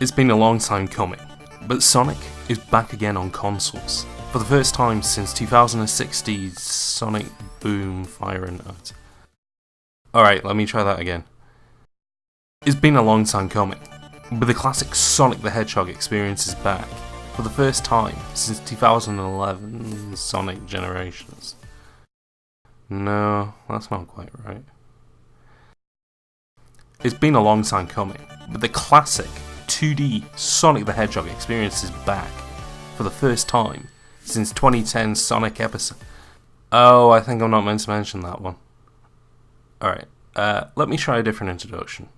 It's been a long time coming, but Sonic is back again on consoles, for the first time since 2016's Sonic Boom Fire and Earth. Alright, let me try that again. It's been a long time coming, but the classic Sonic the Hedgehog experience is back, for the first time since 2011's Sonic Generations. No, that's not quite right. It's been a long time coming, but the classic 2D Sonic the Hedgehog experience is back, for the first time since 2010's Sonic episode. Oh, I think I'm not meant to mention that one. Alright, let me try a different introduction.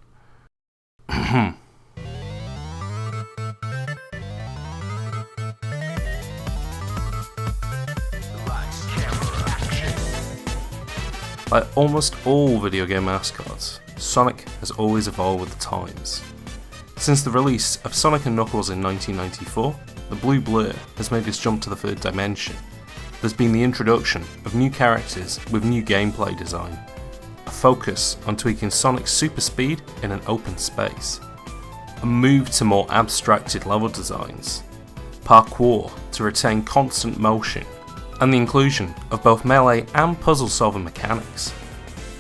Like almost all video game mascots, Sonic has always evolved with the times. Since the release of Sonic & Knuckles in 1994, the blue blur has made its jump to the third dimension. There's been the introduction of new characters with new gameplay design, a focus on tweaking Sonic's super speed in an open space, a move to more abstracted level designs, parkour to retain constant motion, and the inclusion of both melee and puzzle solving mechanics.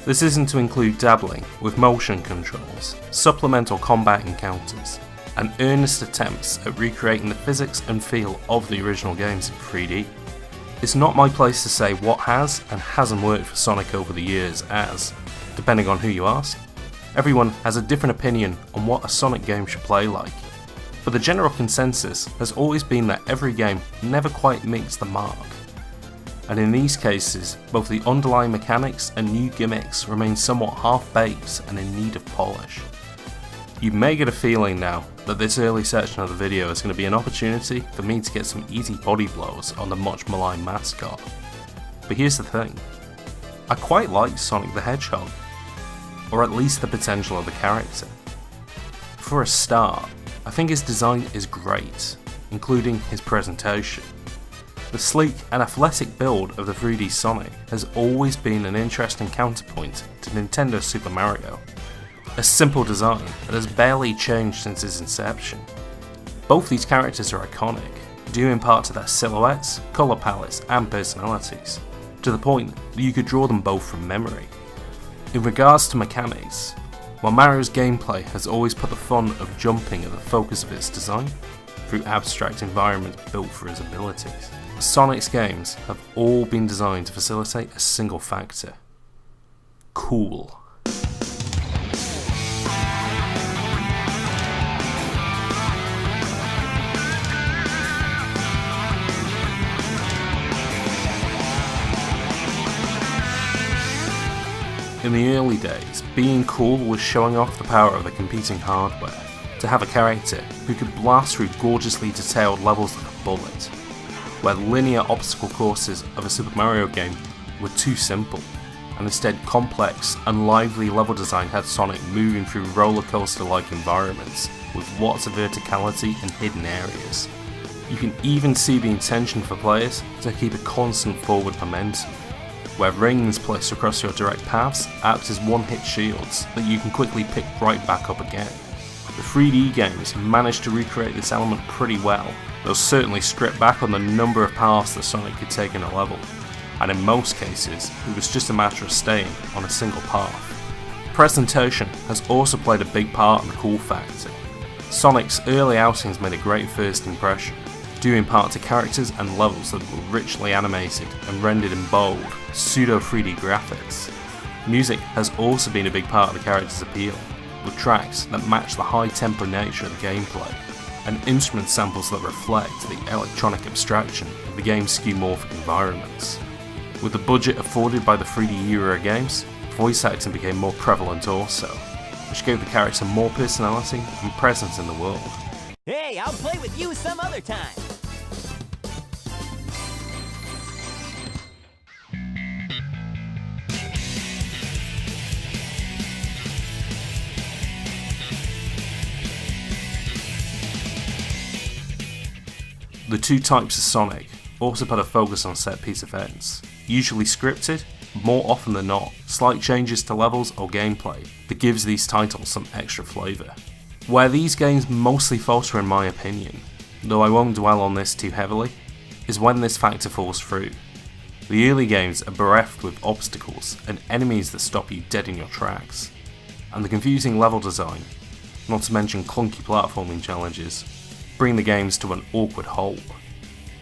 This isn't to include dabbling with motion controls, supplemental combat encounters, and earnest attempts at recreating the physics and feel of the original games in 3D. It's not my place to say what has and hasn't worked for Sonic over the years, as, depending on who you ask, everyone has a different opinion on what a Sonic game should play like. But the general consensus has always been that every game never quite meets the mark. And in these cases, both the underlying mechanics and new gimmicks remain somewhat half-baked and in need of polish. You may get a feeling now that this early section of the video is going to be an opportunity for me to get some easy body blows on the much maligned mascot. But here's the thing, I quite like Sonic the Hedgehog, or at least the potential of the character. For a start, I think his design is great, including his presentation. The sleek and athletic build of the 3D Sonic has always been an interesting counterpoint to Nintendo's Super Mario. A simple design that has barely changed since its inception. Both these characters are iconic, due in part to their silhouettes, colour palettes and personalities, to the point that you could draw them both from memory. In regards to mechanics, while Mario's gameplay has always put the fun of jumping at the focus of its design, through abstract environments built for his abilities, Sonic's games have all been designed to facilitate a single factor: cool. In the early days, being cool was showing off the power of the competing hardware, to have a character who could blast through gorgeously detailed levels like a bullet, where linear obstacle courses of a Super Mario game were too simple, and instead complex and lively level design had Sonic moving through roller coaster like environments with lots of verticality and hidden areas. You can even see the intention for players to keep a constant forward momentum, where rings placed across your direct paths act as one-hit shields that you can quickly pick right back up again. The 3D games managed to recreate this element pretty well. They'll certainly strip back on the number of paths that Sonic could take in a level, and in most cases it was just a matter of staying on a single path. Presentation has also played a big part in the cool factor. Sonic's early outings made a great first impression, due in part to characters and levels that were richly animated and rendered in bold, pseudo 3D graphics. Music has also been a big part of the character's appeal, with tracks that match the high tempo nature of the gameplay, and instrument samples that reflect the electronic abstraction of the game's skeuomorphic environments. With the budget afforded by the 3D era games, voice acting became more prevalent also, which gave the character more personality and presence in the world. Hey, I'll play with you some other time! The two types of Sonic also put a focus on set-piece events, usually scripted, but more often than not, slight changes to levels or gameplay that gives these titles some extra flavour. Where these games mostly falter in my opinion, though I won't dwell on this too heavily, is when this factor falls through. The early games are bereft with obstacles and enemies that stop you dead in your tracks, and the confusing level design, not to mention clunky platforming challenges, bring the games to an awkward halt.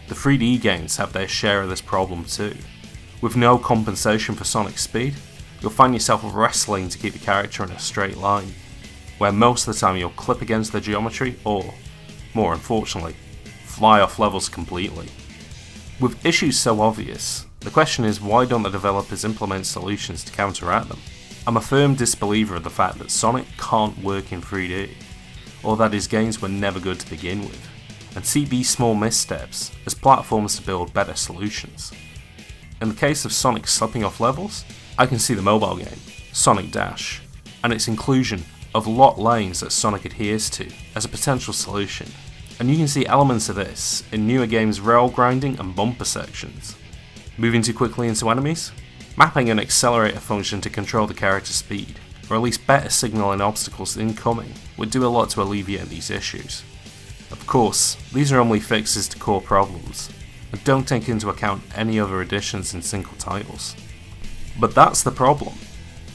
The 3D games have their share of this problem too. With no compensation for Sonic's speed, you'll find yourself wrestling to keep the character in a straight line, where most of the time you'll clip against the geometry or, more unfortunately, fly off levels completely. With issues so obvious, the question is why don't the developers implement solutions to counteract them? I'm a firm disbeliever of the fact that Sonic can't work in 3D, or that his games were never good to begin with, and see these small missteps as platforms to build better solutions. In the case of Sonic slipping off levels, I can see the mobile game, Sonic Dash, and its inclusion of lot lanes that Sonic adheres to as a potential solution, and you can see elements of this in newer games' rail grinding and bumper sections. Moving too quickly into enemies? Mapping an accelerator function to control the character's speed, or at least better signalling obstacles incoming, would do a lot to alleviate these issues. Of course, these are only fixes to core problems, and don't take into account any other additions in single titles. But that's the problem.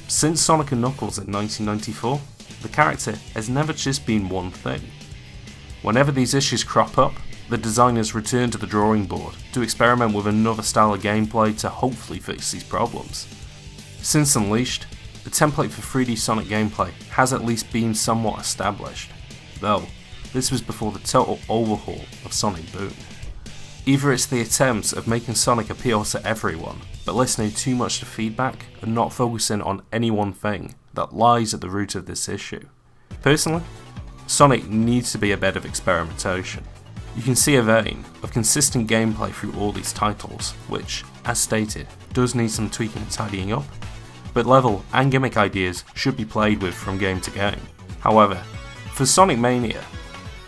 Since Sonic & Knuckles in 1994, the character has never just been one thing. Whenever these issues crop up, the designers return to the drawing board to experiment with another style of gameplay to hopefully fix these problems. Since Unleashed, the template for 3D Sonic gameplay has at least been somewhat established, though this was before the total overhaul of Sonic Boom. Either it's the attempts of making Sonic appeal to everyone, but listening too much to feedback and not focusing on any one thing that lies at the root of this issue. Personally, Sonic needs to be a bed of experimentation. You can see a vein of consistent gameplay through all these titles, which, as stated, does need some tweaking and tidying up, but level and gimmick ideas should be played with from game to game. However, for Sonic Mania,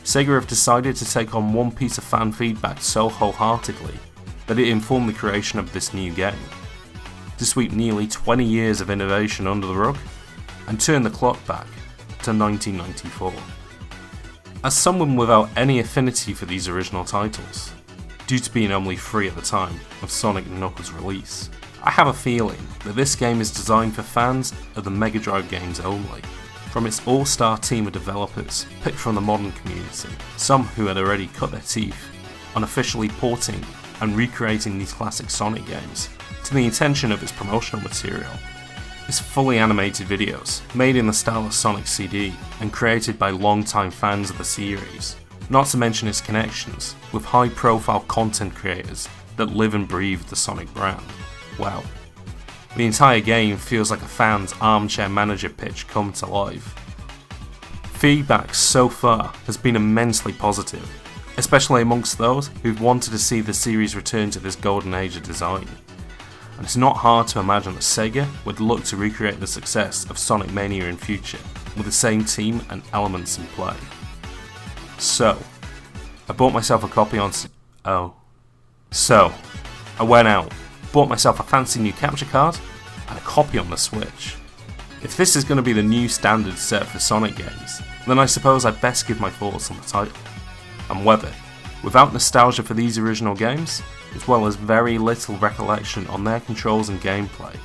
Sega have decided to take on one piece of fan feedback so wholeheartedly that it informed the creation of this new game, to sweep nearly 20 years of innovation under the rug and turn the clock back to 1994. As someone without any affinity for these original titles, due to being only 3 at the time of Sonic & Knuckles' release, I have a feeling that this game is designed for fans of the Mega Drive games only. From its all-star team of developers picked from the modern community, some who had already cut their teeth on officially porting and recreating these classic Sonic games, to the intention of its promotional material, is fully animated videos made in the style of Sonic CD and created by longtime fans of the series, not to mention its connections with high-profile content creators that live and breathe the Sonic brand. Wow. The entire game feels like a fan's armchair manager pitch come to life. Feedback so far has been immensely positive, especially amongst those who've wanted to see the series return to this golden age of design. And it's not hard to imagine that Sega would look to recreate the success of Sonic Mania in future, with the same team and elements in play. So, I bought myself a copy on I went out, bought myself a fancy new capture card, and a copy on the Switch. If this is going to be the new standard set for Sonic games, then I suppose I'd best give my thoughts on the title, and whether, without nostalgia for these original games, as well as very little recollection on their controls and gameplay,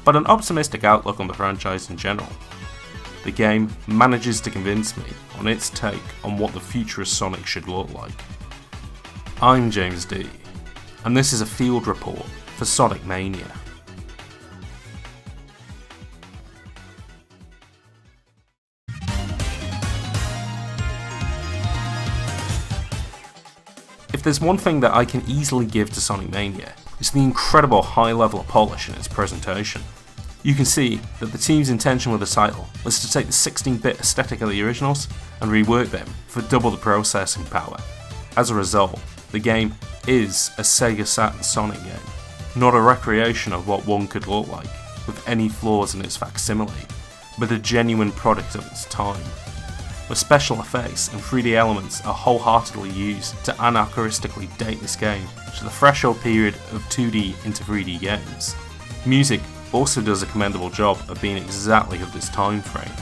but an optimistic outlook on the franchise in general, the game manages to convince me on its take on what the future of Sonic should look like. I'm GAMESD, and this is a field report for Sonic Mania. If there's one thing that I can easily give to Sonic Mania, it's the incredible high level of polish in its presentation. You can see that the team's intention with the title was to take the 16-bit aesthetic of the originals and rework them for double the processing power. As a result, the game is a Sega Saturn Sonic game, not a recreation of what one could look like, with any flaws in its facsimile, but a genuine product of its time, where special effects and 3D elements are wholeheartedly used to anachronistically date this game to the threshold period of 2D into 3D games. Music also does a commendable job of being exactly of this time frame.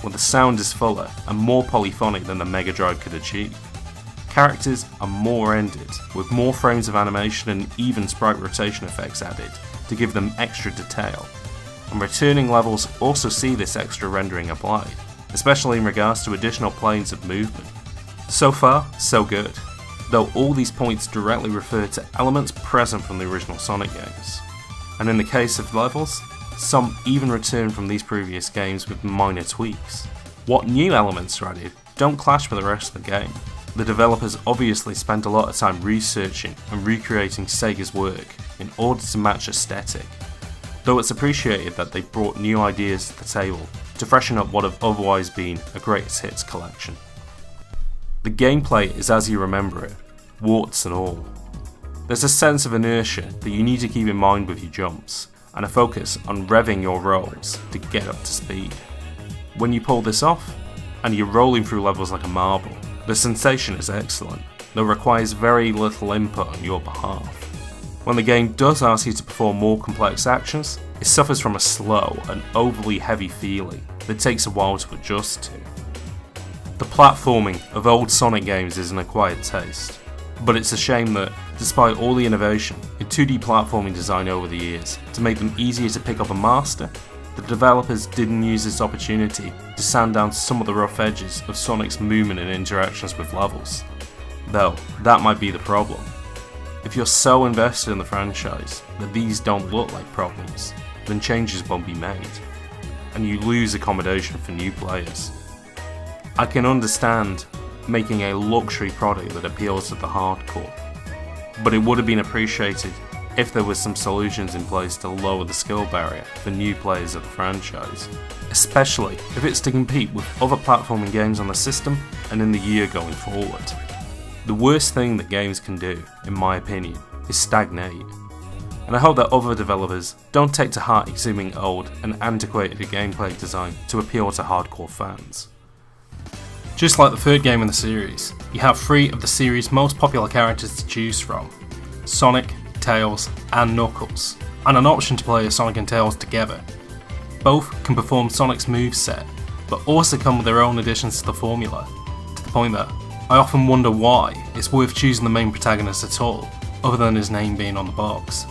where the sound is fuller and more polyphonic than the Mega Drive could achieve. Characters are more rendered, with more frames of animation and even sprite rotation effects added to give them extra detail, and returning levels also see this extra rendering applied, especially in regards to additional planes of movement. So far, so good, though all these points directly refer to elements present from the original Sonic games, and in the case of levels, some even return from these previous games with minor tweaks. What new elements are added don't clash with the rest of the game. The developers obviously spent a lot of time researching and recreating Sega's work in order to match aesthetic, though it's appreciated that they brought new ideas to the table to freshen up what have otherwise been a greatest hits collection. The gameplay is as you remember it, warts and all. There's a sense of inertia that you need to keep in mind with your jumps, and a focus on revving your rolls to get up to speed. When you pull this off, and you're rolling through levels like a marble, the sensation is excellent, though requires very little input on your behalf. When the game does ask you to perform more complex actions, it suffers from a slow and overly heavy feeling that takes a while to adjust to. The platforming of old Sonic games is an acquired taste, but it's a shame that, despite all the innovation in 2D platforming design over the years to make them easier to pick up and master, the developers didn't use this opportunity to sand down some of the rough edges of Sonic's movement and interactions with levels. Though, that might be the problem. If you're so invested in the franchise that these don't look like problems, then changes won't be made, and you lose accommodation for new players. I can understand making a luxury product that appeals to the hardcore, but it would have been appreciated if there were some solutions in place to lower the skill barrier for new players of the franchise, especially if it's to compete with other platforming games on the system and in the year going forward. The worst thing that games can do, in my opinion, is stagnate, and I hope that other developers don't take to heart exhuming old and antiquated gameplay design to appeal to hardcore fans. Just like the third game in the series, you have 3 of the series' most popular characters to choose from: Sonic, Tails, and Knuckles, and an option to play as Sonic and Tails together. Both can perform Sonic's moveset, but also come with their own additions to the formula, to the point that I often wonder why it's worth choosing the main protagonist at all, other than his name being on the box.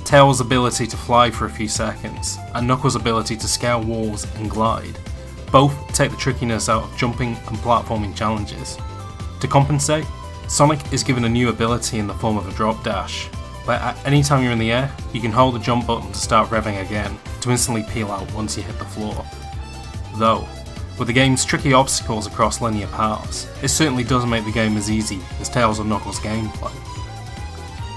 Tails' ability to fly for a few seconds, and Knuckles' ability to scale walls and glide, both take the trickiness out of jumping and platforming challenges. To compensate, Sonic is given a new ability in the form of a drop dash, where at any time you're in the air, you can hold the jump button to start revving again, to instantly peel out once you hit the floor. Though, with the game's tricky obstacles across linear paths, it certainly doesn't make the game as easy as Tails or Knuckles' gameplay.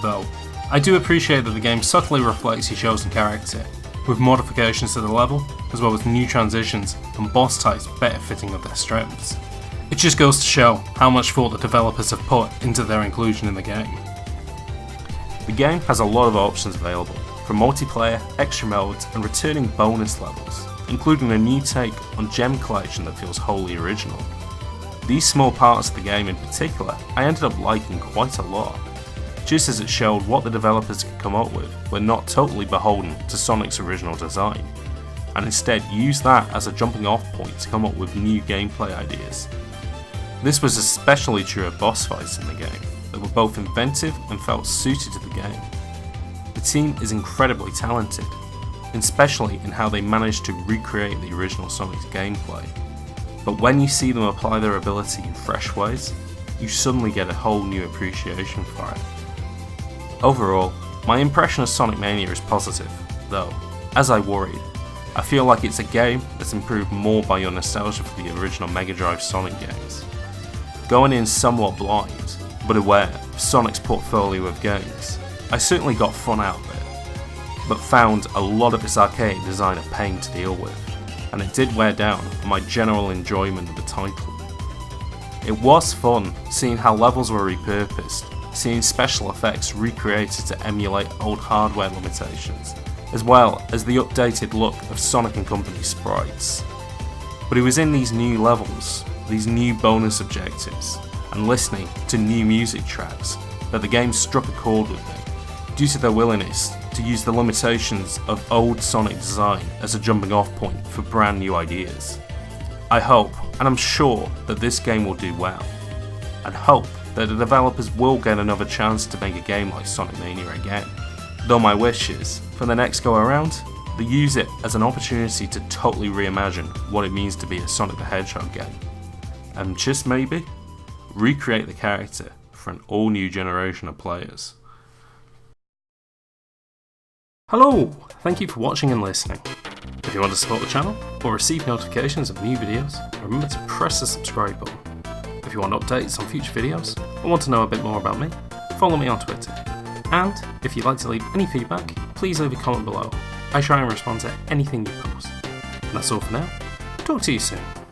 Though, I do appreciate that the game subtly reflects your chosen character, with modifications to the level, as well as new transitions and boss types better fitting with their strengths. It just goes to show how much thought the developers have put into their inclusion in the game. The game has a lot of options available, from multiplayer, extra modes, and returning bonus levels, including a new take on gem collection that feels wholly original. These small parts of the game in particular I ended up liking quite a lot, just as it showed what the developers could come up with when not totally beholden to Sonic's original design, and instead use that as a jumping off point to come up with new gameplay ideas. This was especially true of boss fights in the game, that were both inventive and felt suited to the game. The team is incredibly talented, especially in how they managed to recreate the original Sonic's gameplay, but when you see them apply their ability in fresh ways, you suddenly get a whole new appreciation for it. Overall, my impression of Sonic Mania is positive, though, as I worried, I feel like it's a game that's improved more by your nostalgia for the original Mega Drive Sonic games. Going in somewhat blind, but aware of Sonic's portfolio of games, I certainly got fun out of it, but found a lot of its archaic design a pain to deal with, and it did wear down on my general enjoyment of the title. It was fun seeing how levels were repurposed, seeing special effects recreated to emulate old hardware limitations, as well as the updated look of Sonic & Company sprites. But it was in these new levels, these new bonus objectives, and listening to new music tracks that the game struck a chord with me, due to their willingness to use the limitations of old Sonic design as a jumping off point for brand new ideas. I hope, and I'm sure, that this game will do well, and hope that the developers will get another chance to make a game like Sonic Mania again. Though my wish is, for the next go around, they use it as an opportunity to totally reimagine what it means to be a Sonic the Hedgehog game, and just maybe, recreate the character for an all new generation of players. Hello! Thank you for watching and listening. If you want to support the channel, or receive notifications of new videos, remember to press the subscribe button. If you want updates on future videos, or want to know a bit more about me, follow me on Twitter. And, if you'd like to leave any feedback, please leave a comment below. I try and respond to anything you post. And that's all for now. Talk to you soon.